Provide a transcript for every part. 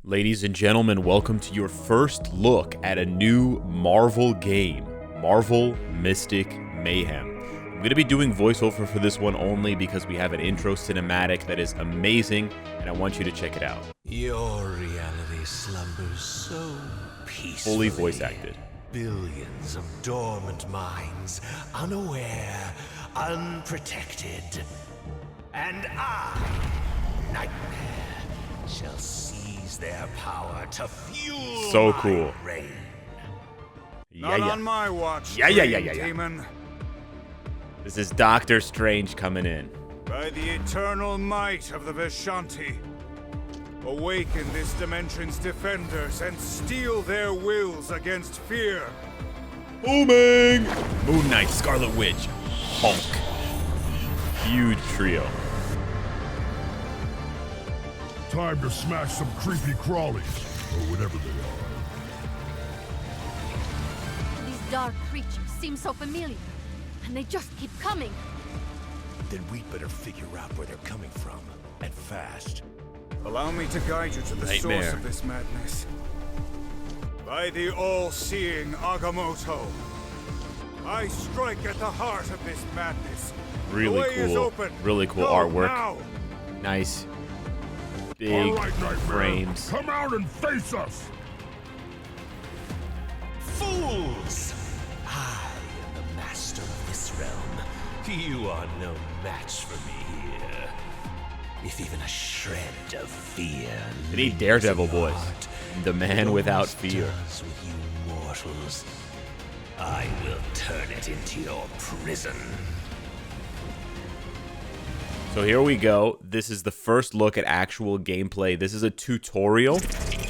Ladies and gentlemen, welcome to your first look at a new Marvel game, Marvel Mystic Mayhem. I'm going to be doing voiceover for this one only because we have an intro cinematic that is amazing, and I want you to check it out. Your reality slumbers so peacefully. Fully voice acted. Billions of dormant minds, unaware, unprotected. And I, Nightmare, shall seize their power to fuel So my cool. reign. Not on my watch, Yeah. demon. This is Doctor Strange coming in. By the eternal might of the Vishanti, awaken this dimension's defenders and steel their wills against fear. Booming! Moon Knight, Scarlet Witch, Hulk. Huge trio. Time to smash some creepy crawlies, or whatever they are. These dark creatures seem so familiar, and they just keep coming. Then we'd better figure out where they're coming from, and fast. Allow me to guide you to the source Nightmare. of this madness. By the all-seeing Agamotto, I strike at the heart of this madness. Really the way is cool. open. Really cool Go artwork. now. Nice. Big All right, Nightmare, frames. come out and face us! Fools! I am the master of this realm. You are no match for me here. If even a shred of fear. They need lingers Daredevil in your voice. heart, The man it without always fear. does with you mortals. I will turn it into your prison. So here we go. This is the first look at actual gameplay. This is a tutorial,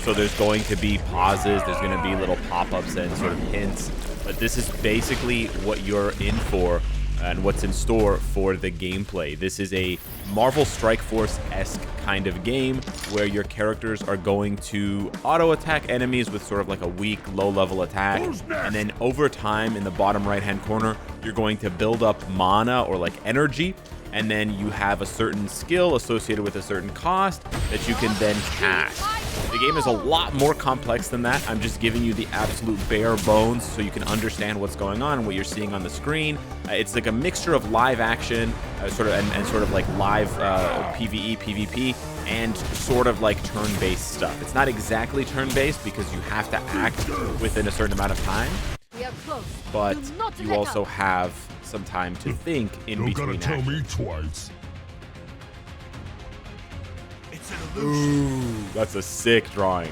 so there's going to be pauses, there's going to be little pop-ups and sort of hints, but this is basically what you're in for and what's in store for the gameplay. This is a Marvel Strike Force-esque kind of game where your characters are going to auto-attack enemies with sort of like a weak, low-level attack, and then over time in the bottom right-hand corner, you're going to build up mana or like energy, and then you have a certain skill associated with a certain cost that you can then cast. The game is a lot more complex than that. I'm just giving you the absolute bare bones so you can understand what's going on and what you're seeing on the screen. It's like a mixture of live action, sort of like live PvE, PvP, and sort of like turn-based stuff. It's not exactly turn-based because you have to act within a certain amount of time, We are close. but Do not you let also up. have some time to think in Don't between gotta tell actions. me twice. It's an illusion. Ooh, that's a sick drawing.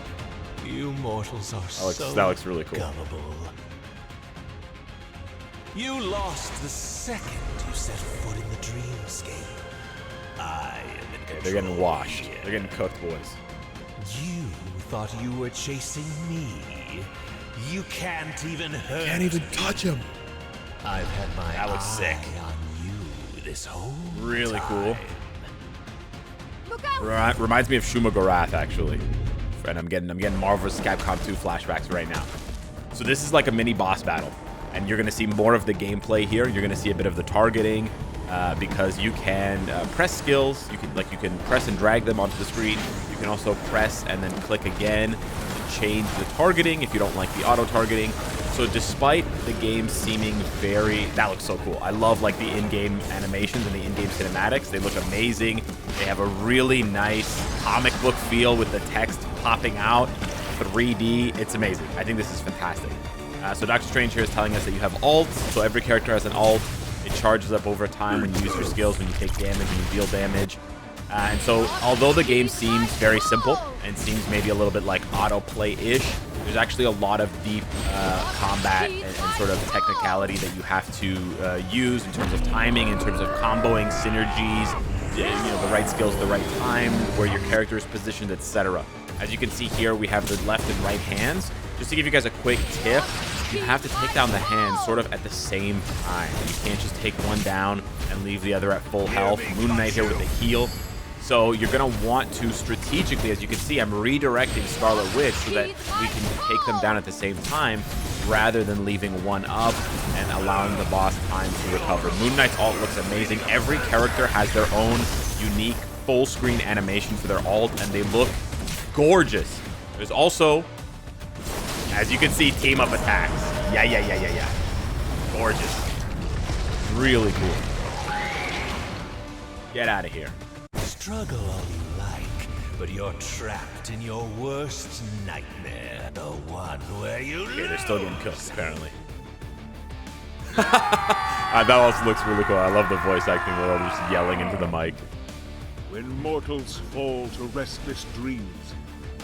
You mortals are That looks really cool. gullible. You lost the second you set foot in the dreamscape. I am in control. They're getting washed. here. They're getting cooked, boys. You thought you were chasing me. You can't even hurt. Can't even touch him. I've had my That looks eye sick. on you this whole Really time. cool. Look out! Reminds me of Shuma Gorath, actually. And I'm getting Marvel vs. Capcom 2 flashbacks right now. So this is like a mini boss battle, and you're gonna see more of the gameplay here. You're gonna see a bit of the targeting because you can press skills. You can press and drag them onto the screen. You can also press and then click again to change the targeting if you don't like the auto targeting. So despite the game seeming that looks so cool. I love like the in-game animations and the in-game cinematics. They look amazing. They have a really nice comic book feel with the text popping out, 3D. It's amazing. I think this is fantastic. So Doctor Strange here is telling us that you have ults. So every character has an ult. It charges up over time when you use your skills, when you take damage, when you deal damage. And so although the game seems very simple and seems maybe a little bit like autoplay-ish, there's actually a lot of deep combat and sort of technicality that you have to use in terms of timing, in terms of comboing, synergies, the right skills at the right time, where your character is positioned, etc. As you can see here, we have the left and right hands. Just to give you guys a quick tip, you have to take down the hands sort of at the same time. You can't just take one down and leave the other at full health. Moon Knight here with the heal. So you're going to want to strategically, as you can see, I'm redirecting Scarlet Witch so that we can take them down at the same time rather than leaving one up and allowing the boss time to recover. Moon Knight's ult looks amazing. Every character has their own unique full screen animation for their ult, and they look gorgeous. There's also, as you can see, team up attacks. Yeah. Gorgeous. Really cool. Get out of here. Struggle all you like, but you're trapped in your worst nightmare. The one where you Okay, they're still getting cooked, apparently. That also looks really cool. I love the voice acting where they're just yelling into the mic. When mortals fall to restless dreams,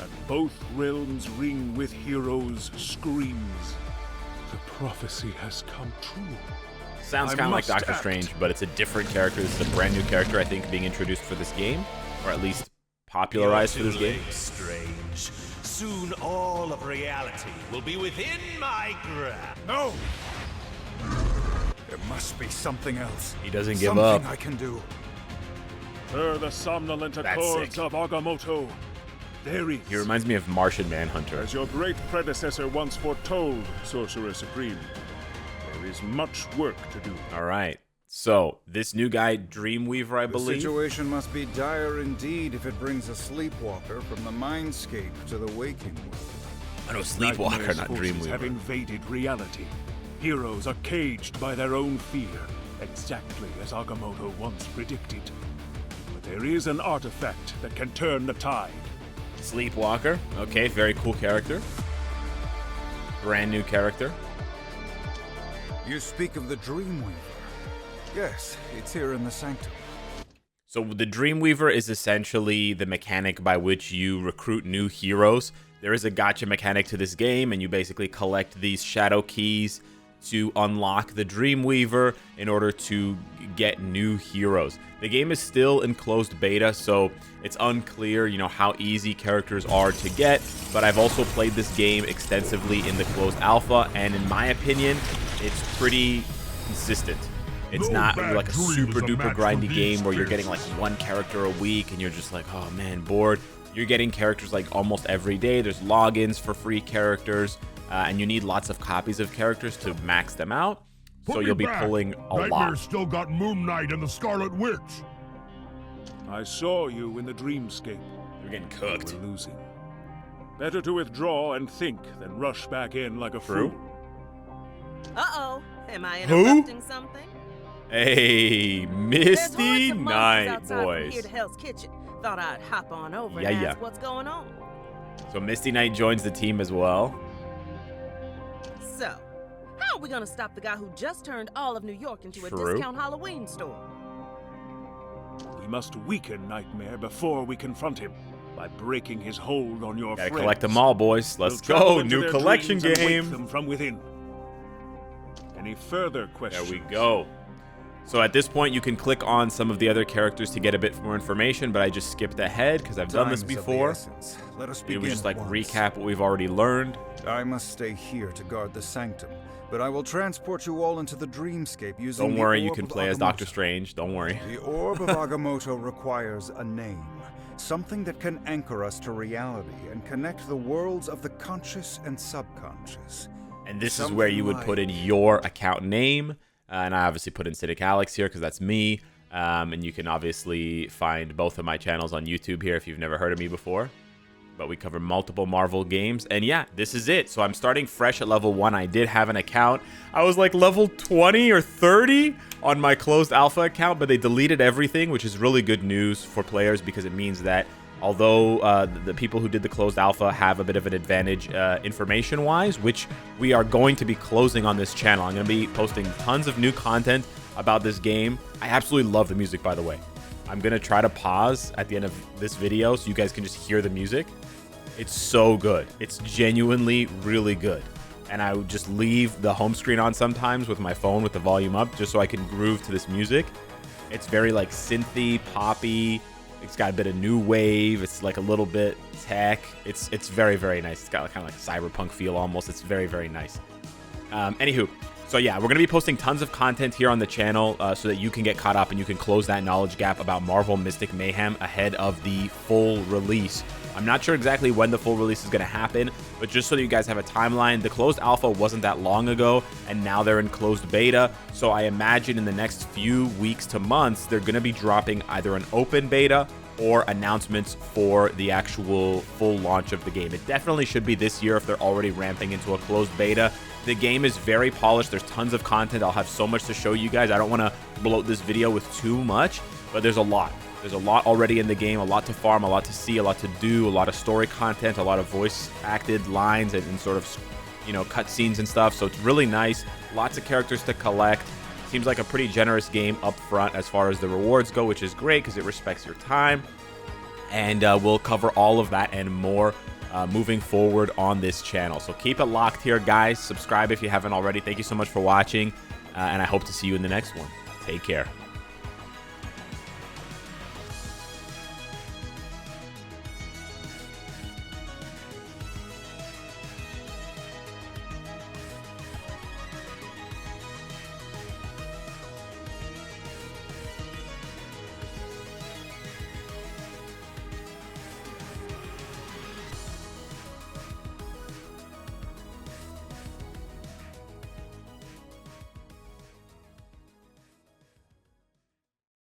and both realms ring with heroes' screams, the prophecy has come true. Sounds I kind of like must Doctor act. Strange, but it's a different character. This is a brand new character, I think, being introduced for this game, or at least popularized for this game. Strange. Soon all of reality will be within my grasp. No! There must be something else. He doesn't give up. Something I can do. Per the somnolent That's accords sick. of Agamotto, there is, He reminds me of Martian Manhunter. as your great predecessor once foretold, Sorcerer Supreme, there is much work to do. All right. So, this new guy, Dreamweaver, I The believe. situation must be dire indeed if it brings a sleepwalker from the mindscape to the waking world. I know Sleepwalker, Nightmare's not forces have Dreamweaver. invaded reality. Heroes are caged by their own fear, exactly as Agamotto once predicted. But there is an artifact that can turn the tide. Sleepwalker. Okay, very cool character. Brand new character. You speak of the Dreamweaver. Yes, it's here in the Sanctum. So the Dreamweaver is essentially the mechanic by which you recruit new heroes. There is a gacha mechanic to this game, and you basically collect these shadow keys to unlock the Dreamweaver in order to get new heroes. The game is still in closed beta, so it's unclear, how easy characters are to get, but I've also played this game extensively in the closed alpha, and in my opinion, it's pretty consistent. It's No not bad like a dream is super a duper match for grindy these game where you're getting spirits. like one character a week and you're just like, oh man, bored. You're getting characters like almost every day. There's logins for free characters, and you need lots of copies of characters to max them out. Put So me you'll be back. pulling a Nightmare's lot. still got Moon Knight and the Scarlet Witch. I saw you in the dreamscape. You're getting You cooked. were losing. Better to withdraw and think than rush back in like a True. fool. Uh-oh. Am I Who? interrupting something? Hey, There's Misty hordes of monsters Knight, outside from here boys. to Hell's Kitchen. Thought I'd hop on over Yeah, and yeah. ask what's going on. So Misty Knight joins the team as well. So, how are we gonna stop the guy who just turned all of New York into a True. discount Halloween store? We must weaken Nightmare before we confront him by breaking his hold on your Gotta friends. collect them all, boys. Let's We'll travel go. into New their collection dreams and wake game. them from within. Any further There questions? we go. So at this point, you can click on some of the other characters to get a bit more information, but I just skipped ahead because I've done this Time is of the before. essence. Let us It begin was just like at once. recap what we've already learned. I must stay here to guard the Sanctum, but I will transport you all into the dreamscape using Don't the worry, you Orb can of play as Doctor Agamotto. Strange. Don't worry. The Orb of Agamotto requires a name, something that can anchor us to reality and connect the worlds of the conscious and subconscious. And this is where you would put in your account name. And I obviously put in Cynic Alex here because that's me. And you can obviously find both of my channels on YouTube here if you've never heard of me before. But we cover multiple Marvel games. And yeah, this is it. So I'm starting fresh at level 1. I did have an account. I was like level 20 or 30 on my closed alpha account, but they deleted everything, which is really good news for players because it means that although the people who did the closed alpha have a bit of an advantage information-wise, which we are going to be closing on this channel. I'm going to be posting tons of new content about this game. I absolutely love the music, by the way. I'm going to try to pause at the end of this video so you guys can just hear the music. It's so good. It's genuinely really good. And I would just leave the home screen on sometimes with my phone with the volume up just so I can groove to this music. It's very like synthy, poppy. It's got a bit of new wave. It's like a little bit tech. It's very, very nice. It's got kind of like a cyberpunk feel almost. It's very, very nice. Anywho, so yeah, we're going to be posting tons of content here on the channel so that you can get caught up and you can close that knowledge gap about Marvel Mystic Mayhem ahead of the full release. I'm not sure exactly when the full release is going to happen, but just so that you guys have a timeline, the closed alpha wasn't that long ago, and now they're in closed beta, so I imagine in the next few weeks to months, they're going to be dropping either an open beta or announcements for the actual full launch of the game. It definitely should be this year if they're already ramping into a closed beta. The game is very polished. There's tons of content. I'll have so much to show you guys. I don't want to bloat this video with too much, but there's a lot. There's a lot already in the game, a lot to farm, a lot to see, a lot to do, a lot of story content, a lot of voice-acted lines and sort of, you know, cutscenes and stuff. So it's really nice. Lots of characters to collect. Seems like a pretty generous game up front as far as the rewards go, which is great because it respects your time. And we'll cover all of that and more moving forward on this channel. So keep it locked here, guys. Subscribe if you haven't already. Thank you so much for watching, and I hope to see you in the next one. Take care.